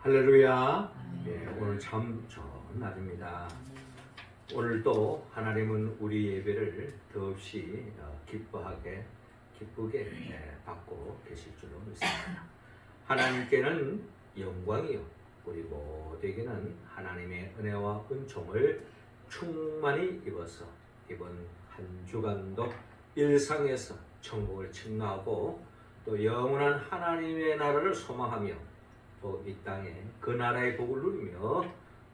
할렐루야. 오늘 참 좋은 날입니다. 오늘도 하나님은 우리 예배를 더없이 기쁘게 받고 계실 줄로 믿습니다. 하나님께는 영광이요, 우리 모두에게는 하나님의 은혜와 은총을 충만히 입어서 이번 한 주간도 일상에서 천국을 책망하고 또 영원한 하나님의 나라를 소망하며 또 이 땅에 그 나라의 복을 누리며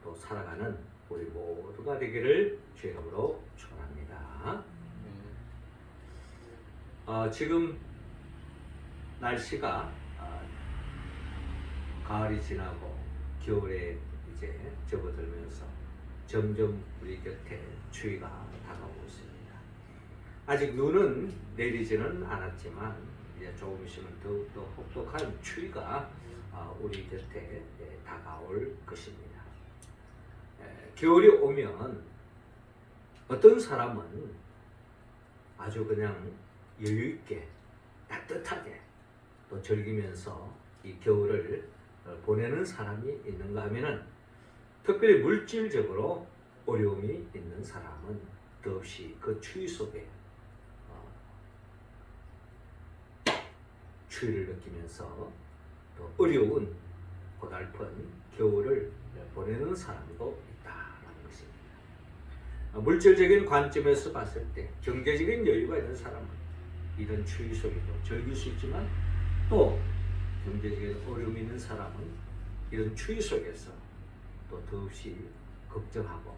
또 살아가는 우리 모두가 되기를 주의 이름으로 축원합니다. 지금 날씨가 가을이 지나고 겨울에 이제 접어들면서 점점 우리 곁에 추위가 다가오고 있습니다. 아직 눈은 내리지는 않았지만 이제 조금 있으면 더욱더 혹독한 추위가 우리 곁에 다가올 것입니다. 겨울이 오면 어떤 사람은 아주 그냥 여유있게 따뜻하게 또 즐기면서 이 겨울을 보내는 사람이 있는가 하면은 특별히 물질적으로 어려움이 있는 사람은 더없이 그 추위 속에 추위를 느끼면서 또 어려운 고달픈 겨울을 보내는 사람도 있다는 것입니다. 물질적인 관점에서 봤을 때 경제적인 여유가 있는 사람은 이런 추위 속에도 즐길 수 있지만 또 경제적인 어려움이 있는 사람은 이런 추위 속에서 또 더없이 걱정하고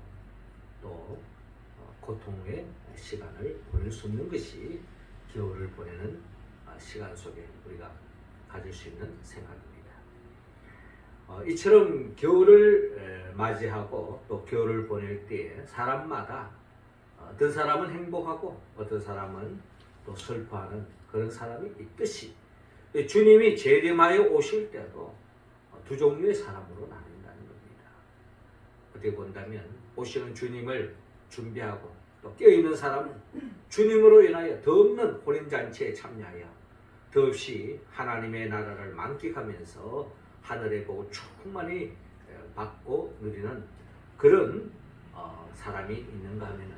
또 고통의 시간을 보낼 수 없는 것이 겨울을 보내는 시간 속에 우리가 가질 수 있는 생각입니다. 이처럼 겨울을 맞이하고 또 겨울을 보낼 때에 사람마다 어떤 사람은 행복하고 어떤 사람은 또 슬퍼하는 그런 사람이 있듯이 주님이 재림하여 오실 때도 두 종류의 사람으로 나뉜다는 겁니다. 어떻게 본다면 오시는 주님을 준비하고 또 깨어있는 사람은 주님으로 인하여 더 없는 혼인잔치에 참여하여 더없이 하나님의 나라를 만끽하면서 하늘의 복을 충만히 받고 누리는 그런 사람이 있는가 하면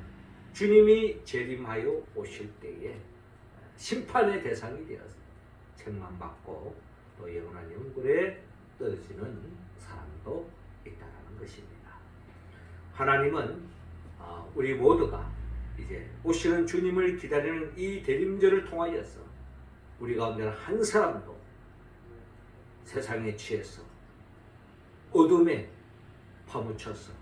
주님이 재림하여 오실 때에 심판의 대상이 되어서 책망받고 또 영원한 영굴에 떨어지는 사람도 있다는 것입니다. 하나님은 우리 모두가 이제 오시는 주님을 기다리는 이 대림절을 통하여서 우리 가운데 한 사람도 세상에 취해서 어둠에 파묻혀서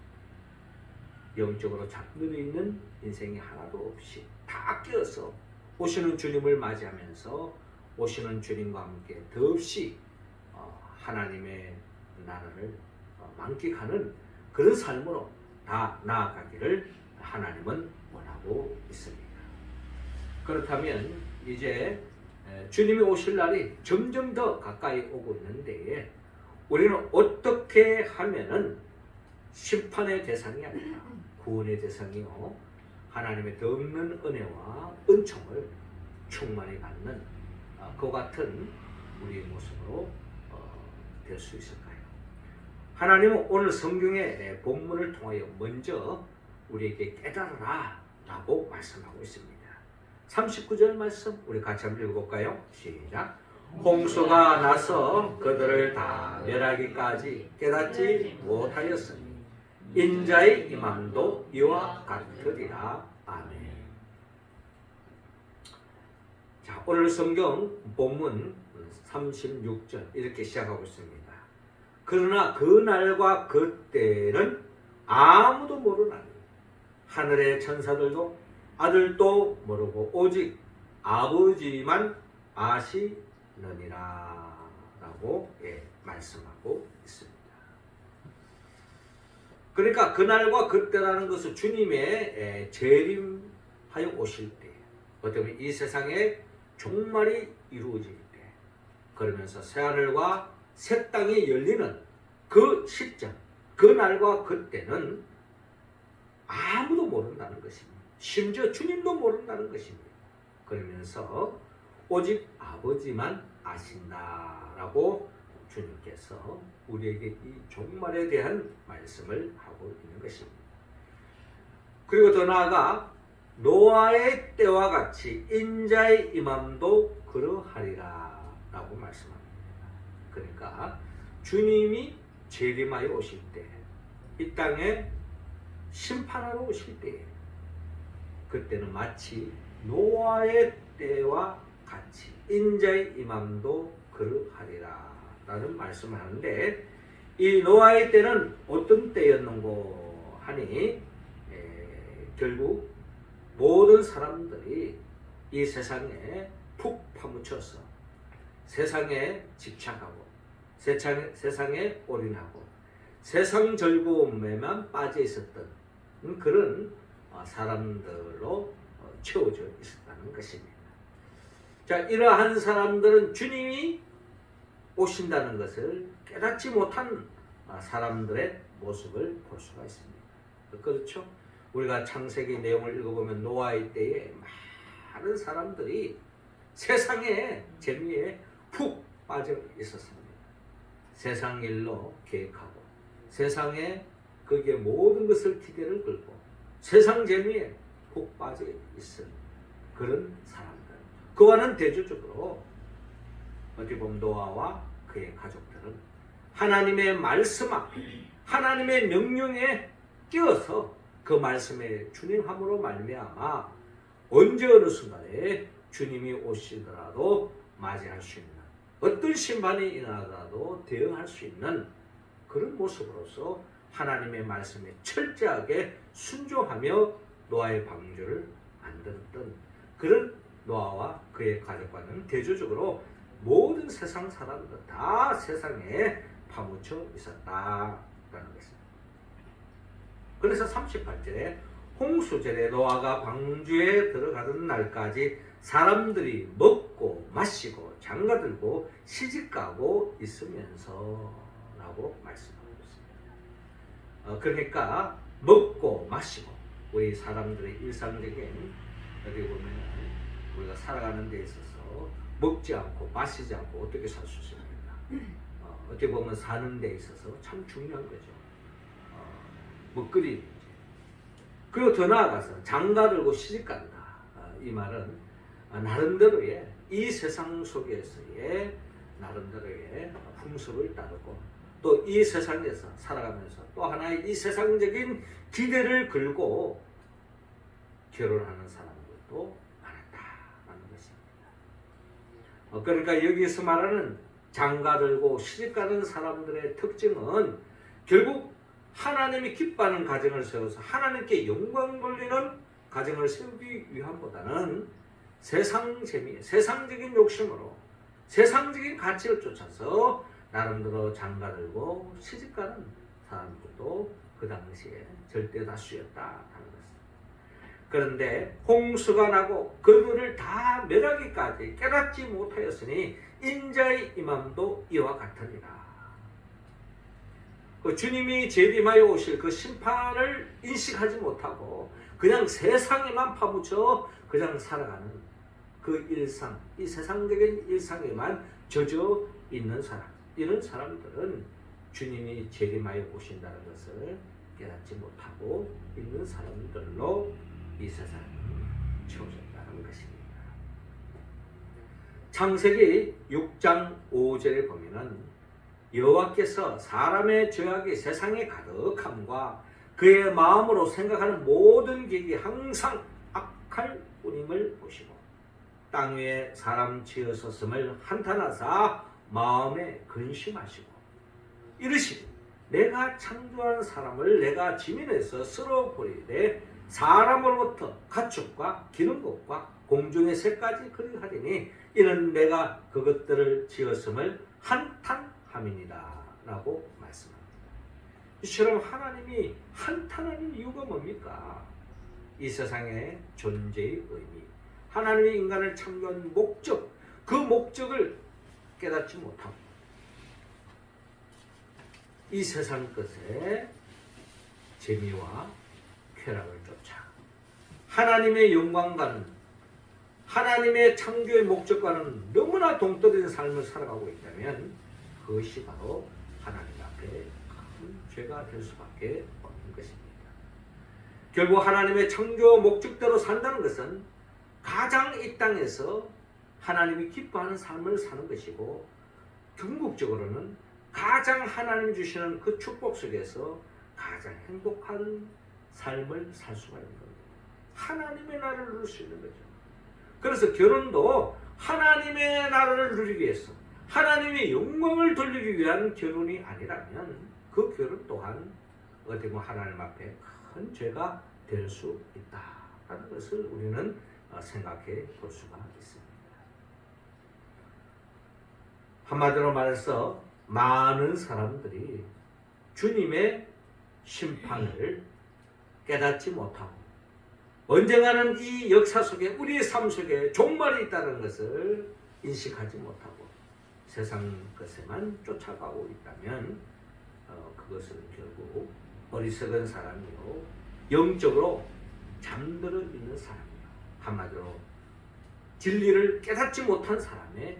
영적으로 잡누려 있는 인생이 하나도 없이 다 깨어서 오시는 주님을 맞이하면서 오시는 주님과 함께 더없이 하나님의 나라를 만끽하는 그런 삶으로 다 나아가기를 하나님은 원하고 있습니다. 그렇다면 이제 주님이 오실 날이 점점 더 가까이 오고 있는데 우리는 어떻게 하면은 심판의 대상이 아니라 구원의 대상이요 하나님의 더 없는 은혜와 은총을 충만히 받는 그와 같은 우리의 모습으로 될 수 있을까요? 하나님은 오늘 성경의 본문을 통하여 먼저 우리에게 깨달아라 라고 말씀하고 있습니다. 39절 말씀 우리 같이 한번 읽어볼까요? 시작. 홍수가 나서 그들을 다 멸하기까지 깨닫지 못하였으니 인자의 임함도 이와 같으리라. 아멘. 자, 오늘 성경 본문 36절 이렇게 시작하고 있습니다. 그러나 그 날과 그 때는 아무도 모르나니 하늘의 천사들도 아들도 모르고 오직 아버지만 아시느니라 라고 말씀하고 있습니다. 그러니까 그날과 그때라는 것은 주님의 재림하여 오실 때, 어떻게 보면 이 세상에 종말이 이루어질 때, 그러면서 새하늘과 새 땅이 열리는 그 시점, 그 날과 그때는 아무도 모른다는 것입니다. 심지어 주님도 모른다는 것입니다. 그러면서 오직 아버지만 아신다라고 주님께서 우리에게 이 종말에 대한 말씀을 하고 있는 것입니다. 그리고 더 나아가 노아의 때와 같이 인자의 임함도 그러하리라 라고 말씀합니다. 그러니까 주님이 재림하여 오실 때, 이 땅에 심판하러 오실 때, 그때는 마치 노아의 때와 같이 인자의 임함도 그러하리라 라는 말씀을 하는데, 이 노아의 때는 어떤 때였는고 하니 결국 모든 사람들이 이 세상에 푹 파묻혀서 세상에 집착하고 세상에 올인하고 세상 즐거움에만 빠져 있었던 그런 사람들로 채워져 있었다는 것입니다. 자, 이러한 사람들은 주님이 오신다는 것을 깨닫지 못한 사람들의 모습을 볼 수가 있습니다. 그렇죠? 우리가 창세기 내용을 읽어보면 노아의 때에 많은 사람들이 세상의 재미에 푹 빠져 있었습니다. 세상 일로 계획하고 세상에 거기에 모든 것을 기대를 걸고 세상 재미에 푹 빠져 있은 그런 사람들. 그와는 대조적으로 어떻게 보면 노아와 그의 가족들은 하나님의 말씀 앞에 하나님의 명령에 끼어서 그 말씀에 준행함으로 말미암아 언제 어느 순간에 주님이 오시더라도 맞이할 수 있는, 어떤 심판이 일어나더라도 대응할 수 있는 그런 모습으로서 하나님의 말씀에 철저하게 순종하며 노아의 방주를 만들었던 그런 노아와 그의 가족과는 대조적으로 모든 세상 사람들 다 세상에 파묻혀 있었다라는 것입니다. 그래서 38절에 홍수절에 노아가 방주에 들어가던 날까지 사람들이 먹고 마시고 장가들고 시집가고 있으면서 라고 말씀하고 있습니다. 그러니까 먹고 마시고 우리 사람들의 일상적인 어디 보면 우리가 살아가는 데 있어서 먹지 않고 마시지 않고 어떻게 살 수 있습니까? 어떻게 보면 사는 데 있어서 참 중요한 거죠. 먹거리. 그리고 더 나아가서 장가들고 시집간다. 이 말은 나름대로의 이 세상 속에서의 나름대로의 풍습을 따르고 또 이 세상에서 살아가면서 또 하나의 이 세상적인 기대를 걸고 결혼하는 사람들도 많았다라는 것입니다. 그러니까 여기서 말하는 장가들고 시집가는 사람들의 특징은 결국 하나님이 기뻐하는 가정을 세워서 하나님께 영광 돌리는 가정을 세우기 위함보다는 세상 재미, 세상적인 욕심으로 세상적인 가치를 쫓아서 나름대로 장가들고 시집가는 사람들도 그 당시에 절대 다수였다는 것입니다. 그런데 홍수가 나고 그들을 다 멸하기까지 깨닫지 못하였으니 인자의 임함도 이와 같으니라. 그 주님이 재림하여 오실 그 심판을 인식하지 못하고 그냥 세상에만 파묻혀 그냥 살아가는 그 일상, 이 세상적인 일상에만 젖어 있는 사람, 이런 사람들은 주님이 재림하여 오신다는 것을 깨닫지 못하고 있는 사람들로 이 세상이 채워졌다는 것입니다. 창세기 6장 5절에 보면은 여호와께서 사람의 죄악이 세상에 가득함과 그의 마음으로 생각하는 모든 계획이 항상 악할 뿐임을 보시고 땅 위에 사람 지으셨음을 한탄하사 마음에 근심하시고 이르시니 내가 창조한 사람을 내가 지면에서 쓸어버리되 사람으로부터 가축과 기는 것과 공중의 새까지 그리하리니 이는 내가 그것들을 지었음을 한탄함이니라 라고 말씀합니다. 이처럼 하나님이 한탄하는 이유가 뭡니까? 이 세상의 존재의 의미, 하나님이 인간을 창조한 목적, 그 목적을 깨닫지 못하고 이 세상 것에 재미와 쾌락을 쫓아 하나님의 영광과는 하나님의 창조의 목적과는 너무나 동떨어진 삶을 살아가고 있다면 그것이 바로 하나님 앞에 큰 죄가 될 수밖에 없는 것입니다. 결국 하나님의 창조 목적대로 산다는 것은 가장 이 땅에서 하나님이 기뻐하는 삶을 사는 것이고, 궁극적으로는 가장 하나님 주시는 그 축복 속에서 가장 행복한 삶을 살 수가 있는 겁니다. 하나님의 나라를 누릴 수 있는 거죠. 그래서 결혼도 하나님의 나라를 누리기 위해서, 하나님의 영광을 돌리기 위한 결혼이 아니라면 그 결혼 또한 어떻게 보면 하나님 앞에 큰 죄가 될 수 있다라는 것을 우리는 생각해 볼 수가 있습니다. 한마디로 말해서 많은 사람들이 주님의 심판을 깨닫지 못하고 언젠가는 이 역사 속에, 우리의 삶 속에 종말이 있다는 것을 인식하지 못하고 세상 것에만 쫓아가고 있다면 그것은 결국 어리석은 사람이요, 영적으로 잠들어 있는 사람이요, 한마디로 진리를 깨닫지 못한 사람의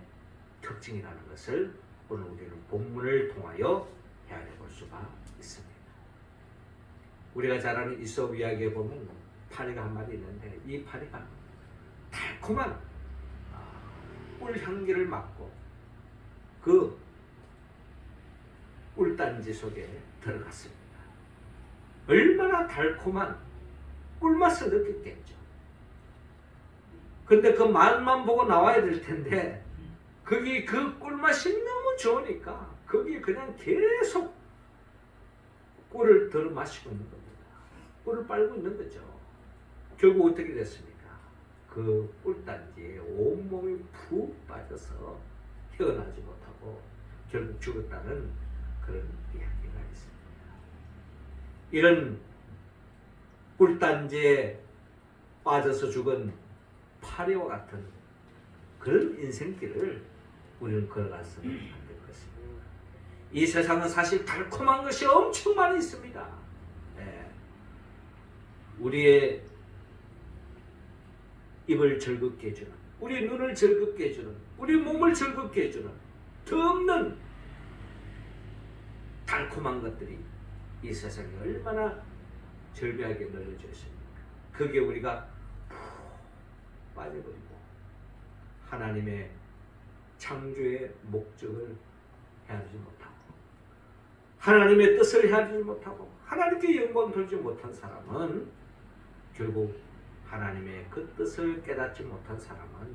특징이라는 것을 오늘 우리는 본문을 통하여 헤아려 볼 수가 있습니다. 우리가 잘 아는 이솝 이야기에 보면 파리가 한 마리 있는데, 이 파리가 달콤한 꿀 향기를 맡고 그 꿀단지 속에 들어갔습니다. 얼마나 달콤한 꿀맛을 느꼈겠죠. 근데 그 맛만 보고 나와야 될 텐데, 거기 그 꿀맛이 너무 좋으니까 거기 그냥 계속 꿀을 들어 마시고 있는 겁니다. 꿀을 빨고 있는 거죠. 결국 어떻게 됐습니까? 그 꿀단지에 온몸이 푹 빠져서 헤어나지 못하고 결국 죽었다는 그런 이야기가 있습니다. 이런 꿀단지에 빠져서 죽은 파리와 같은 그런 인생길을 우리는 걸어갔으면 안 될 것입니다. 이 세상은 사실 달콤한 것이 엄청 많이 있습니다. 우리의 입을 즐겁게 해주는, 우리 눈을 즐겁게 해주는, 우리 몸을 즐겁게 해주는 더없는 달콤한 것들이 이 세상에 얼마나 절비하게 널려져 있습니까? 그게 우리가 푹 빠져버리고 하나님의 창조의 목적을 헤아리지 못하고 하나님의 뜻을 헤아리지 못하고 하나님께 영광 돌지 못한 사람은, 결국 하나님의 그 뜻을 깨닫지 못한 사람은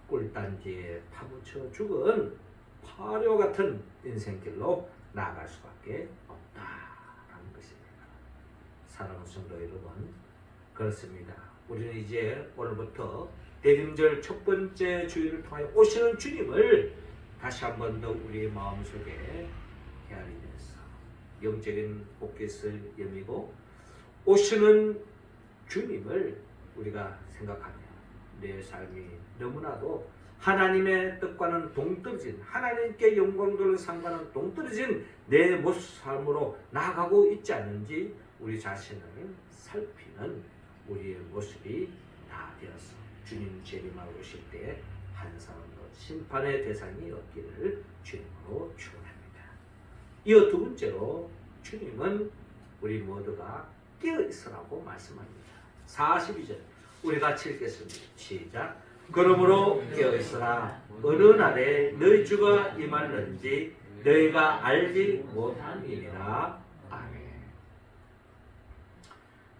꿀단지에 파묻혀 죽은 파리와 같은 인생길로 나아갈 수밖에 없다라는 것입니다. 사랑하는 성도 여러분, 그렇습니다. 우리는 이제 오늘부터 대림절 첫 번째 주일을 통하여 오시는 주님을 다시 한 번 더 우리의 마음속에 헤아리면서 영적인 복귀를 여미고 오시는 주님을 우리가 생각하며 내 삶이 너무나도 하나님의 뜻과는 동떨어진, 하나님께 영광 돌리는 삶과는 동떨어진 내 모습 삶으로 나아가고 있지 않는지 우리 자신을 살피는 우리의 모습이 다 되어서 주님 재림하러 오실 때 한 사람도 심판의 대상이 없기를 주님으로 축원합니다. 이어 두 번째로 주님은 우리 모두가 깨어있으라고 말씀합니다. 42절 우리 같이 읽겠습니다. 시작. 그러므로 깨어있으라. 어느 날에 너희 주가 임하는지 너희가 알지 못함이니라. 아멘.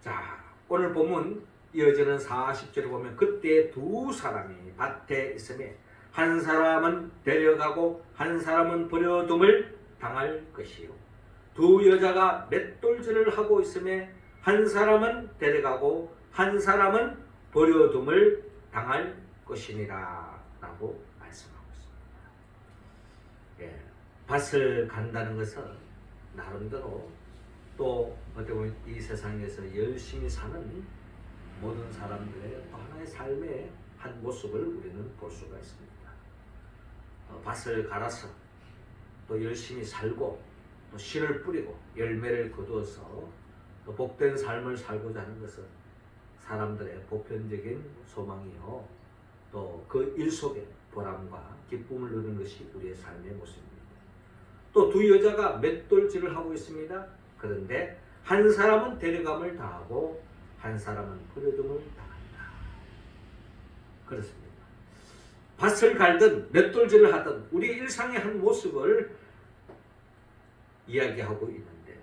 자, 오늘 본문 이어지는 40절에 보면 그때 두 사람이 밭에 있으며 한 사람은 데려가고 한 사람은 버려둠을 당할 것이요, 두 여자가 맷돌질을 하고 있으며 한 사람은 데려가고 한 사람은 버려둠을 당할 것이니라 라고 말씀하고 있습니다. 밭을 간다는 것은 나름대로 또 어떻게 보면 이 세상에서 열심히 사는 모든 사람들의 또 하나의 삶의 한 모습을 우리는 볼 수가 있습니다. 밭을 갈아서 또 열심히 살고 또 씨를 뿌리고 열매를 거두어서 또 복된 삶을 살고자 하는 것은 사람들의 보편적인 소망이요, 또 그 일 속에 보람과 기쁨을 누리는 것이 우리의 삶의 모습입니다. 또 두 여자가 맷돌질을 하고 있습니다. 그런데 한 사람은 데려감을 당하고 한 사람은 버려둠을 당한다. 그렇습니다. 밭을 갈든 맷돌질을 하든 우리 일상의 한 모습을 이야기하고 있는데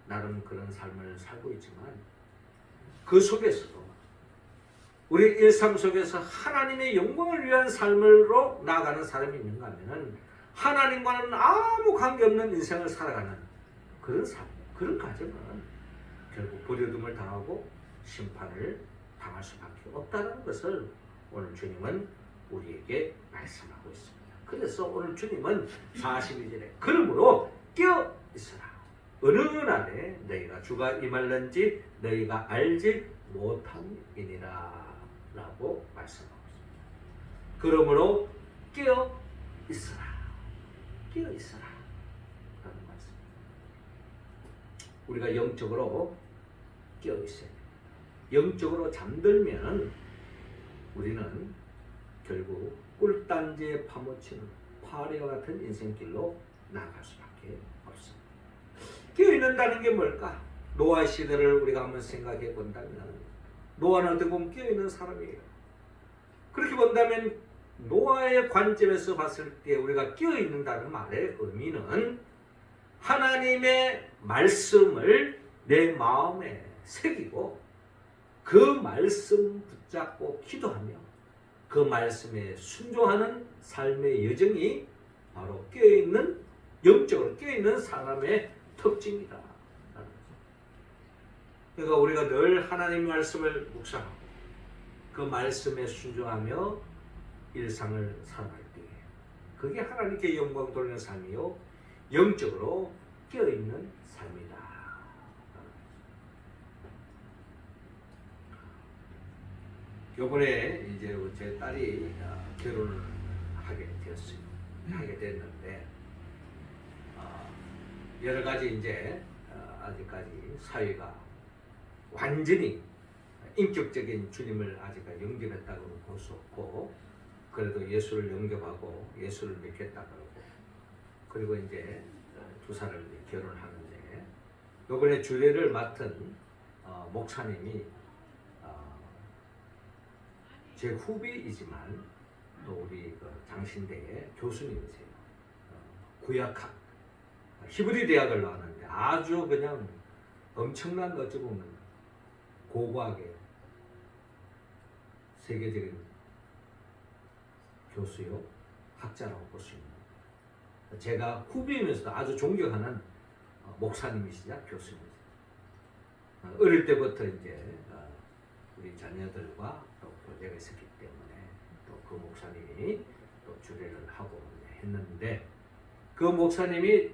나름 그런 삶을 살고 있지만 그 속에서도 우리 일상 속에서 하나님의 영광을 위한 삶으로 나아가는 사람이 있는가 하면 하나님과는 아무 관계없는 인생을 살아가는 그런 삶, 그런 가정은 결국 버려둠을 당하고 심판을 당할 수밖에 없다는 것을 오늘 주님은 우리에게 말씀하고 있습니다. 그래서 오늘 주님은 42절에 그러므로 깨어 있으라. 어느 날에 너희가 주가 임할는지 너희가 알지 못함이니라 라고 말씀하고 있습니다. 그러므로 깨어 있으라. 깨어 있으라 라는 말씀입니다. 우리가 영적으로 깨어 있어야 됩니다. 영적으로 잠들면 우리는 결국 꿀단지에 파묻히는 파래와 같은 인생길로 나아갈 수밖에 없습니다. 깨어있는다는 게 뭘까? 노아 시대를 우리가 한번 생각해 본다면 노아는 어떻게 보면 깨어있는 사람이에요. 그렇게 본다면 노아의 관점에서 봤을 때 우리가 깨어있는다는 말의 의미는 하나님의 말씀을 내 마음에 새기고 그 말씀 붙잡고 기도하며 그 말씀에 순종하는 삶의 여정이 바로 깨어있는, 영적으로 깨어있는 사람의 특징이다. 그러니까 우리가 늘 하나님의 말씀을 묵상하고 그 말씀에 순종하며 일상을 살아갈 때 그게 하나님께 영광 돌리는 삶이요 영적으로 깨어있는 삶이다. 요번에 이제 제 딸이 결혼을 하게 되었어요. 하게 됐는데 여러 가지 이제 아직까지 사회가 완전히 인격적인 주님을 아직까지 영접했다고는 볼 수 없고 그래도 예수를 영접하고 예수를 믿겠다 그러고 그리고 이제 두 사람이 결혼하는데 요번에 주례를 맡은 목사님이 제 후배이지만 또 우리 장신대의 교수님이세요. 구약학 히브리 대학을 나왔는데 아주 그냥 엄청난 어찌 보면 고고하게 세계적인 교수요 학자라고 볼 수 있는 제가 후배이면서도 아주 존경하는 목사님이시자 교수님이세요. 어릴 때부터 이제 우리 자녀들과 또 교제가 있었기 때문에 또 그 목사님이 또 주례를 하고 했는데 그 목사님이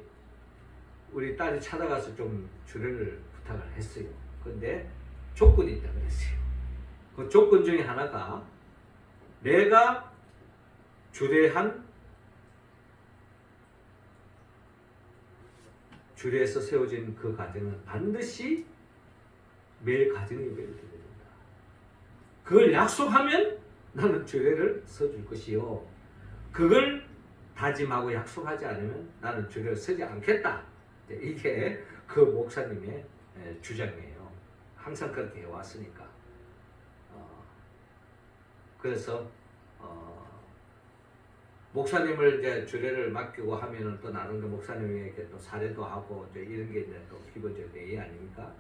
우리 딸이 찾아가서 좀 주례를 부탁을 했어요. 근데 조건이 있다 그랬어요. 그 조건 중에 하나가 내가 주례한 주례에서 세워진 그 가정은 반드시 매일 가정 예배를 드려야 된다. 그걸 약속하면 나는 주례를 서줄 것이요. 그걸 다짐하고 약속하지 않으면 나는 주례를 서지 않겠다. 이게 그 목사님의 주장이에요. 항상 그렇게 해왔으니까. 그래서 목사님을 이제 주례를 맡기고 하면은 또 나름대로 목사님에게 또 사례도 하고 이제 이런 게 이제 또 기본적인 예의 아닙니까?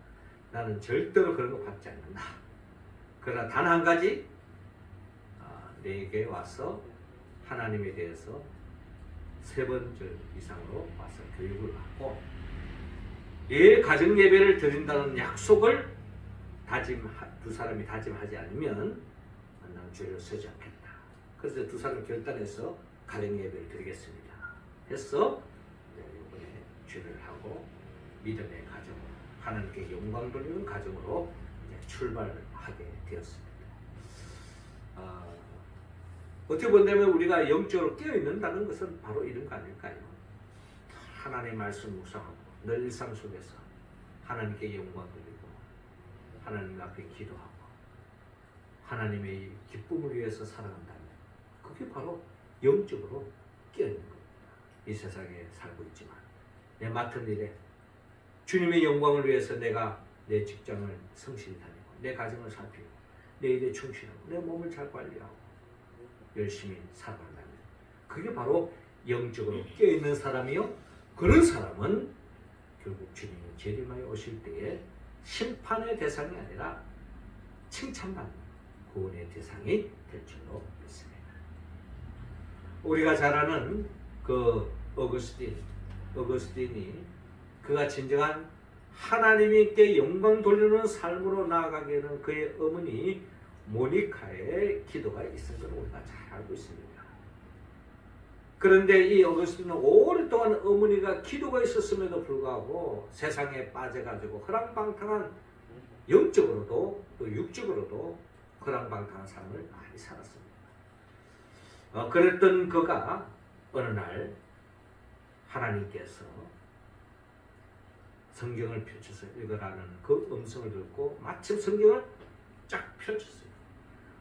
나는 절대로 그런 거 받지 않는다. 그러나 단 한 가지 내게 와서 하나님에 대해서 3번 이상으로 와서 교육을 받고 매일 가정 예배를 드린다는 약속을 두 사람이 다짐하지 않으면 나는 주례를 서지 않겠다. 그래서 두 사람이 결단해서 가정 예배를 드리겠습니다. 해서 이번에 주례를 하고 믿음의 가정, 하나님께 영광 돌리는 가정으로 이제 출발하게 되었습니다. 어떻게 본다면 우리가 영적으로 깨어있는다는 것은 바로 이런 거 아닐까요? 하나님의 말씀 묵상하고 늘 일상 속에서 하나님께 영광 돌리고 하나님 앞에 기도하고 하나님의 기쁨을 위해서 살아간다면 그게 바로 영적으로 깨어있는 겁니다. 이 세상에 살고 있지만 내 맡은 일에 주님의 영광을 위해서 내가 내 직장을 성실히 다니고 내 가정을 살피고 내 일에 충실하고 내 몸을 잘 관리하고 열심히 살아간다면 그게 바로 영적으로 깨어있는 사람이요. 그런 사람은 결국 주님이 재림하여 오실 때에 심판의 대상이 아니라 칭찬받는 구원의 대상이 될 줄로 믿습니다. 우리가 잘 아는 그 어거스틴이 그가 진정한 하나님께 영광 돌리는 삶으로 나아가기에는 그의 어머니 모니카의 기도가 있은 걸 우리가 잘 알고 있습니다. 그런데 이 어거스틴은 오랫동안 어머니가 기도가 있었음에도 불구하고 세상에 빠져가지고 허랑방탕한 영적으로도 또 육적으로도 허랑방탕한 삶을 많이 살았습니다. 그랬던 그가 어느 날 하나님께서 성경을 펼쳐서 읽으라는 그 음성을 듣고 마침 성경을 쫙 펼쳤어요.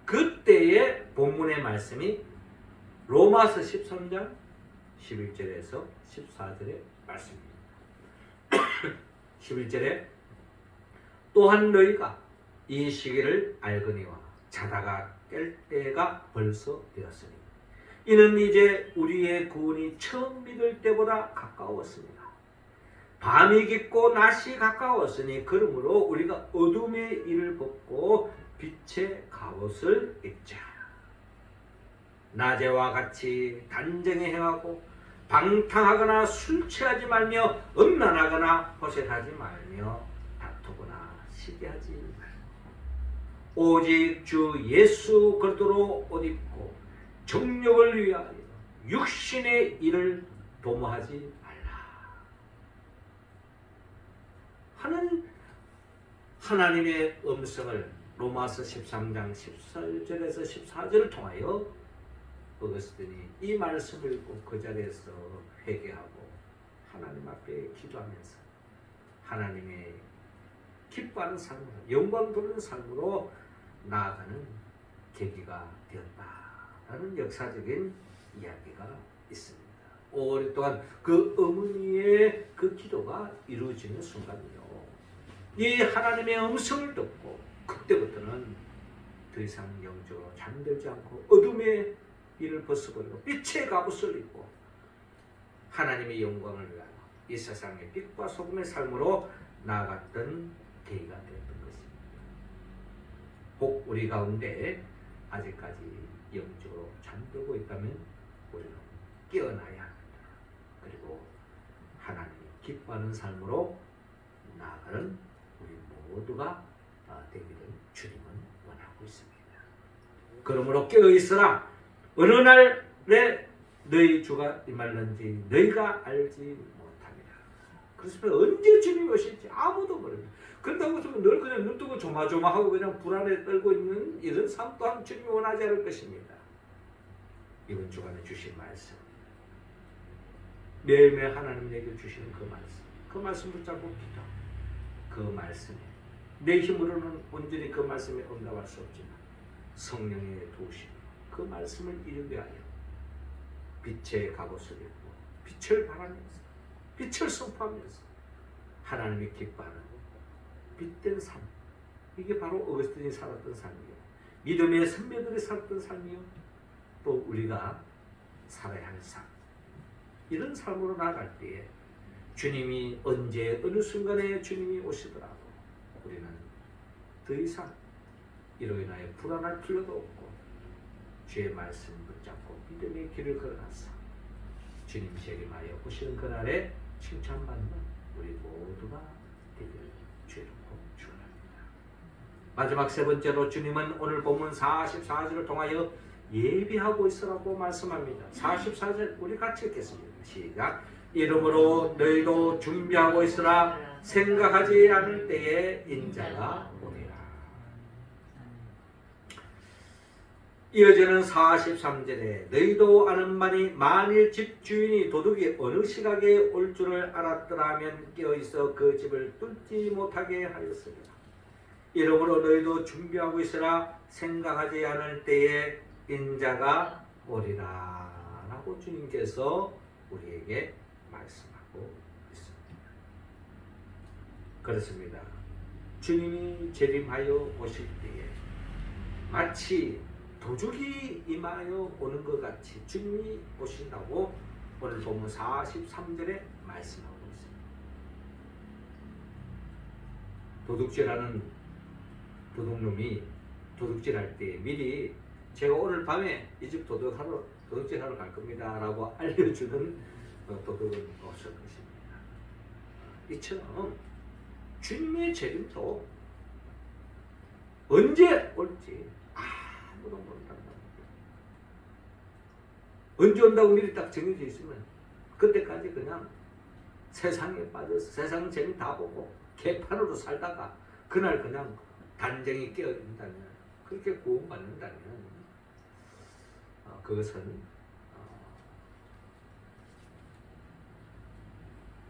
그때의 본문의 말씀이 로마서 13장 11절에서 14절의 말씀입니다. 11절에 또한 너희가 이 시기를 알거니와 자다가 깰 때가 벌써 되었으니 이는 이제 우리의 구원이 처음 믿을 때보다 가까웠습니다. 밤이 깊고 낮이 가까웠으니 그러므로 우리가 어둠의 일을 벗고 빛의 갑옷을 입자. 낮에와 같이 단정히 행하고 방탕하거나 술 취하지 말며 음란하거나 허세하지 말며 다투거나 시기하지 말고 오직 주 예수 그리스도로 옷 입고 정욕을 위하여 육신의 일을 도모하지 하나님의 음성을 로마서 13장 14절에서 14절을 통하여 어거스틴이 이 말씀을 읽고 그 자리에서 회개하고 하나님 앞에 기도하면서 하나님의 기뻐하는 삶으로 영광 돌리는 삶으로 나아가는 계기가 되었다라는 역사적인 이야기가 있습니다. 오랫동안 그 어머니의 그 기도가 이루어지는 순간이요. 이 하나님의 음성을 듣고 그때부터는 더 이상 영적으로 잠들지 않고 어둠의 일을 벗어버리고 빛의 갑옷을 입고 하나님의 영광을 위하여 이 세상의 빛과 소금의 삶으로 나아갔던 계기가 되었던 것입니다. 혹 우리 가운데 아직까지 영적으로 잠들고 있다면 우리는 깨어나야 합니다. 그리고 하나님이 기뻐하는 삶으로 나아가는 우리 모두가 되기를 주님은 원하고 있습니다. 그러므로 깨어있으라. 어느 날에 너희 주가 임할는지 너희가 알지 못합니다. 그래서 언제 주님이 오실지 아무도 모릅니다. 그렇다고 해서 늘 그냥 눈 뜨고 조마조마하고 그냥 불안에 떨고 있는 이런 삶 또한 주님이 원하지 않을 것입니다. 이번 주간에 주신 말씀, 매일매일 하나님 내게 주시는 그 말씀 붙잡고 기도, 그 말씀에 내 힘으로는 온전히 그 말씀에 응답할 수 없지만 성령의 도우심, 그 말씀을 이루게 하여 빛의 갑옷을 입고 빛을 바라면서 빛을 선포하면서 하나님이 기뻐하는 빛된 삶, 이게 바로 어거스틴이 살았던 삶이요, 믿음의 선배들이 살았던 삶이요, 또 우리가 살아야 할 삶, 이런 삶으로 나아갈 때에 주님이 언제 어느 순간에 주님이 오시더라도 우리는 더 이상 이로 인하여 불안할 필요도 없고 주의 말씀 붙잡고 믿음의 길을 걸어가서 주님 재림하여 오시는 그날에 칭찬받는 우리 모두가 되기를 주의 이름으로 축원합니다. 마지막 세 번째로 주님은 오늘 본문 44절을 통하여 예비하고 있으라고 말씀합니다. 44절 우리 같이 읽겠습니다. 시작. 이러므로 너희도 준비하고 있으라. 생각하지 않을 때에 인자가 오리라. 이어지는 43절에 너희도 아는 바니 만일 집주인이 도둑이 어느 시각에 올 줄을 알았더라면 깨어있어 그 집을 뚫지 못하게 하였습니다. 이러므로 너희도 준비하고 있으라. 생각하지 않을 때에 인자가 오리라 라고 주님께서 우리에게 말씀하고 있습니다. 그렇습니다. 주님이 재림하여 오실 때에 마치 도적이 임하여 오는 것 같이 주님이 오신다고 오늘 본문 43절에 말씀하고 있습니다. 도둑질하는 도둑놈이 도둑질할 때 미리 제가 오늘 밤에 이 집 도둑질하러 갈 겁니다 라고 알려주는 도둑은 없을 것입니다. 이처럼 주님의 재림도 언제 올지 아무도 모른다는 겁니다. 언제 온다고 미리 딱 정해져 있으면 그때까지 그냥 세상에 빠져서 세상 재미 다 보고 개판으로 살다가 그날 그냥 단정히 깨어진다면, 그렇게 구원받는다면 그것은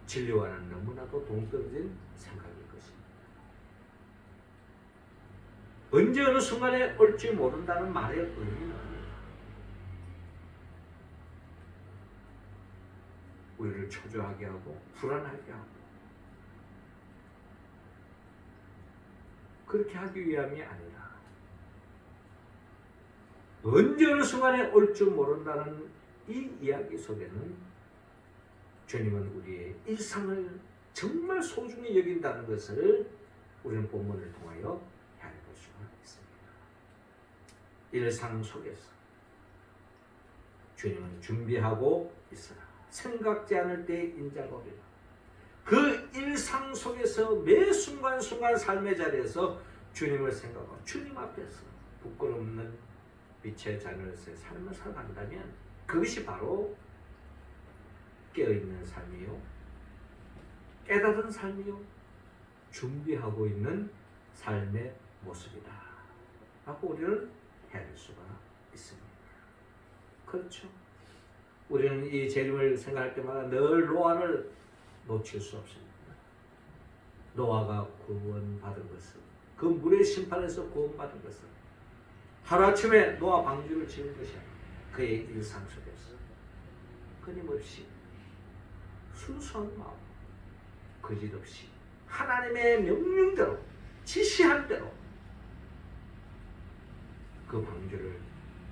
진리와는 너무나도 동떨어진 생각일 것입니다. 언제 어느 순간에 올지 모른다는 말의 의미는 우리를 초조하게 하고 불안하게 하고 그렇게 하기 위함이 아니라 언제 어느 순간에 올 줄 모른다는 이 이야기 속에는 주님은 우리의 일상을 정말 소중히 여긴다는 것을 우리는 본문을 통하여 알볼 수가 있습니다. 일상 속에서 주님은 준비하고 있으라. 생각지 않을 때에 인자가 오리라. 그 일상 속에서 매 순간순간 삶의 자리에서 주님을 생각하고 주님 앞에서 부끄럽는 빛의 자녀로서의 삶을 살아간다면 그것이 바로 깨어있는 삶이요, 깨달은 삶이요, 준비하고 있는 삶의 모습이다 라고 우리는 해낼 수가 있습니다. 그렇죠. 우리는 이 재림을 생각할 때마다 늘 노아를 놓칠 수 없습니다. 노아가 구원받은 것은, 그 물의 심판에서 구원받은 것은 하루아침에 노아 방주를 지은 것이 아니라 그의 일상 속에서 끊임없이 순수한 마음, 거짓없이 하나님의 명령대로, 지시한 대로 그 방주를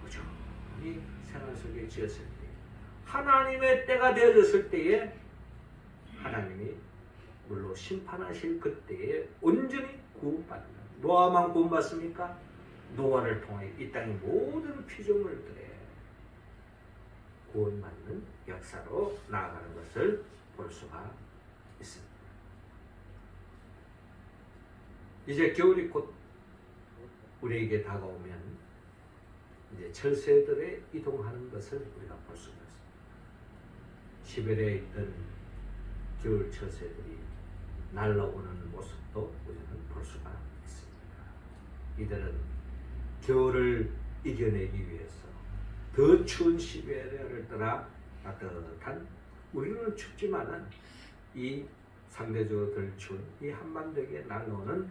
꾸준히 생활 속에 지었을 때, 하나님의 때가 되어졌을 때에 하나님이 물로 심판하실 그때에 온전히 구원받는다. 노아만 구원받습니까? 노아를 통해 이 땅의 모든 피조물들에 구원받는 역사로 나아가는 것을 볼 수가 있습니다. 이제 겨울이 곧 우리에게 다가오면 이제 철새들의 이동하는 것을 우리가 볼 수가 있습니다. 10월에 있던 겨울 철새들이 날아오는 모습도 우리는 볼 수가 있습니다. 이들은 겨울을 이겨내기 위해서 더 추운 시베리아를 떠나 따뜻한, 우리는 춥지만은 이 상대적으로 덜 추운 이 한반도에 날아오는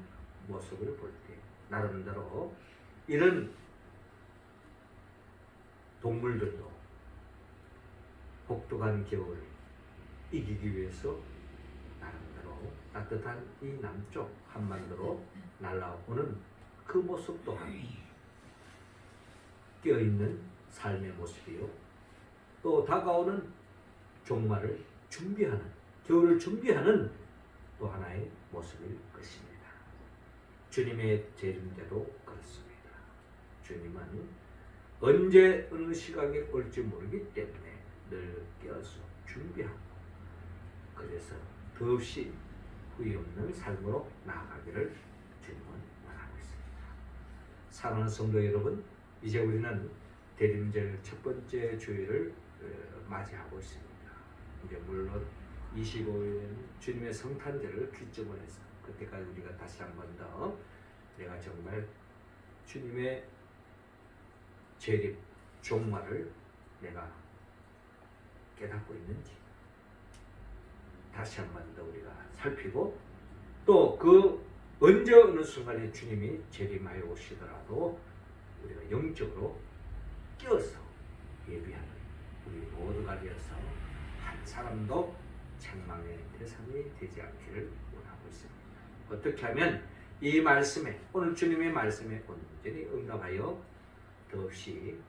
모습을 볼 때 나름대로 이런 동물들도 혹독한 겨울을 이기기 위해서 나름대로 따뜻한 이 남쪽 한반도로 날아오는 그 모습 또한 깨어있는 삶의 모습이요, 또 다가오는 종말을 준비하는, 겨울을 준비하는 또 하나의 모습일 것입니다. 주님의 재림때도 그렇습니다. 주님은 언제 어느 시각에 올지 모르기 때문에 늘 깨어서 준비하고, 그래서 더없이 후회 없는 삶으로 나아가기를 주님은 원하고 있습니다. 사랑하는 성도 여러분, 이제 우리는 대림절 첫 번째 주일을 맞이하고 있습니다. 이제 물론 25일은 주님의 성탄절을 기점으로 해서 그때까지 우리가 다시 한 번 더 내가 정말 주님의 재림, 종말을 내가 깨닫고 있는지 다시 한 번 더 우리가 살피고, 또 그 언제 어느 순간에 주님이 재림하여 오시더라도 우리가 영적으로 깨어서 예비하는 우리 모두가 되어서 한 사람도 책망의 대상이 되지 않기를 원하고 있습니다. 어떻게 하면 이 말씀에, 오늘 주님의 말씀에 온전히 응답하여 더없이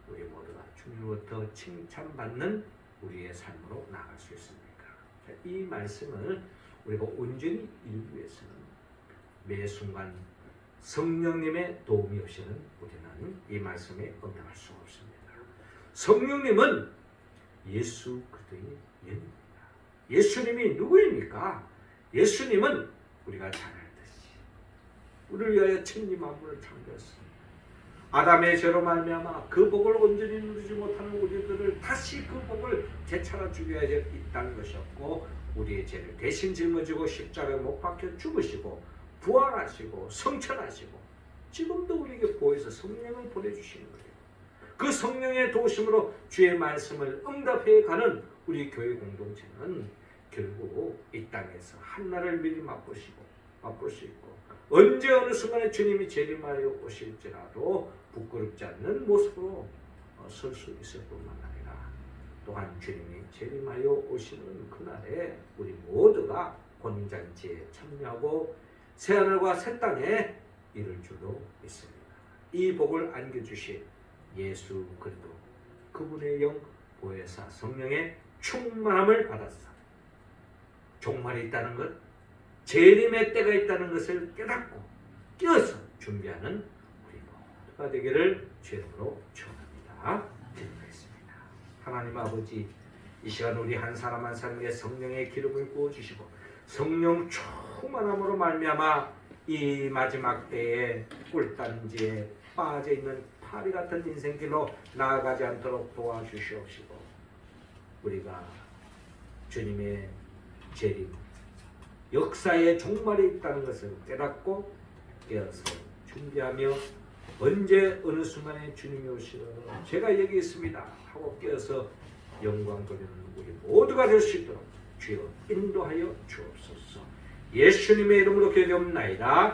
우리 모두가 주님으로부터 칭찬받는 우리의 삶으로 나아갈 수 있습니까? 이 말씀을 우리가 온전히 이루기 위해서는 매 순간 성령님의 도움이 없이는 우리는 이 말씀에 응답할 수가 없습니다. 성령님은 예수 그리스도의 영입니다. 예수님이 누구입니까? 예수님은 우리가 잘 알듯이 우리를 위하여 천지 만물을 창조했습니다. 아담의 죄로 말미암아 그 복을 온전히 누리지 못하는 우리들을 다시 그 복을 되찾아 주기 위하여 있다는 것이었고, 우리의 죄를 대신 짊어지고 십자가에 못 박혀 죽으시고 부활하시고 성천하시고 지금도 우리에게 보여서 성령을 보내주시는 거예요. 그 성령의 도우심으로 주의 말씀을 응답해 가는 우리 교회 공동체는 결국 이 땅에서 한나를 미리 맛볼 수 있고, 언제 어느 순간에 주님이 재림하여 오실지라도 부끄럽지 않는 모습으로 설 수 있을 뿐만 아니라, 또한 주님이 재림하여 오시는 그날에 우리 모두가 혼인잔치에 참여하고 새하늘과 새 땅에 이를 줄로 믿습니다. 이 복을 안겨주신 예수 그리스도, 그분의 영 보혜사 성령의 충만함을 받았사 종말이 있다는 것, 재림의 때가 있다는 것을 깨닫고 깨어서 준비하는 우리 모두가 되기를 주의 이름으로 축원합니다. 기도하겠습니다. 하나님 아버지, 이 시간 우리 한 사람 한 사람에게 성령의 기름을 부어주시고 성령 충만함으로 말미암아 이 마지막 때에 꿀단지에 빠져있는 파리 같은 인생길로 나아가지 않도록 도와주시옵시고, 우리가 주님의 재림, 역사의 종말이 있다는 것을 깨닫고 깨어서 준비하며 언제 어느 순간에 주님이 오시면 제가 여기 있습니다 하고 깨어서 영광 돌리는 우리 모두가 될 수 있도록 주여 인도하여 주옵소서. 예수님의 이름으로 기도하옵나이다.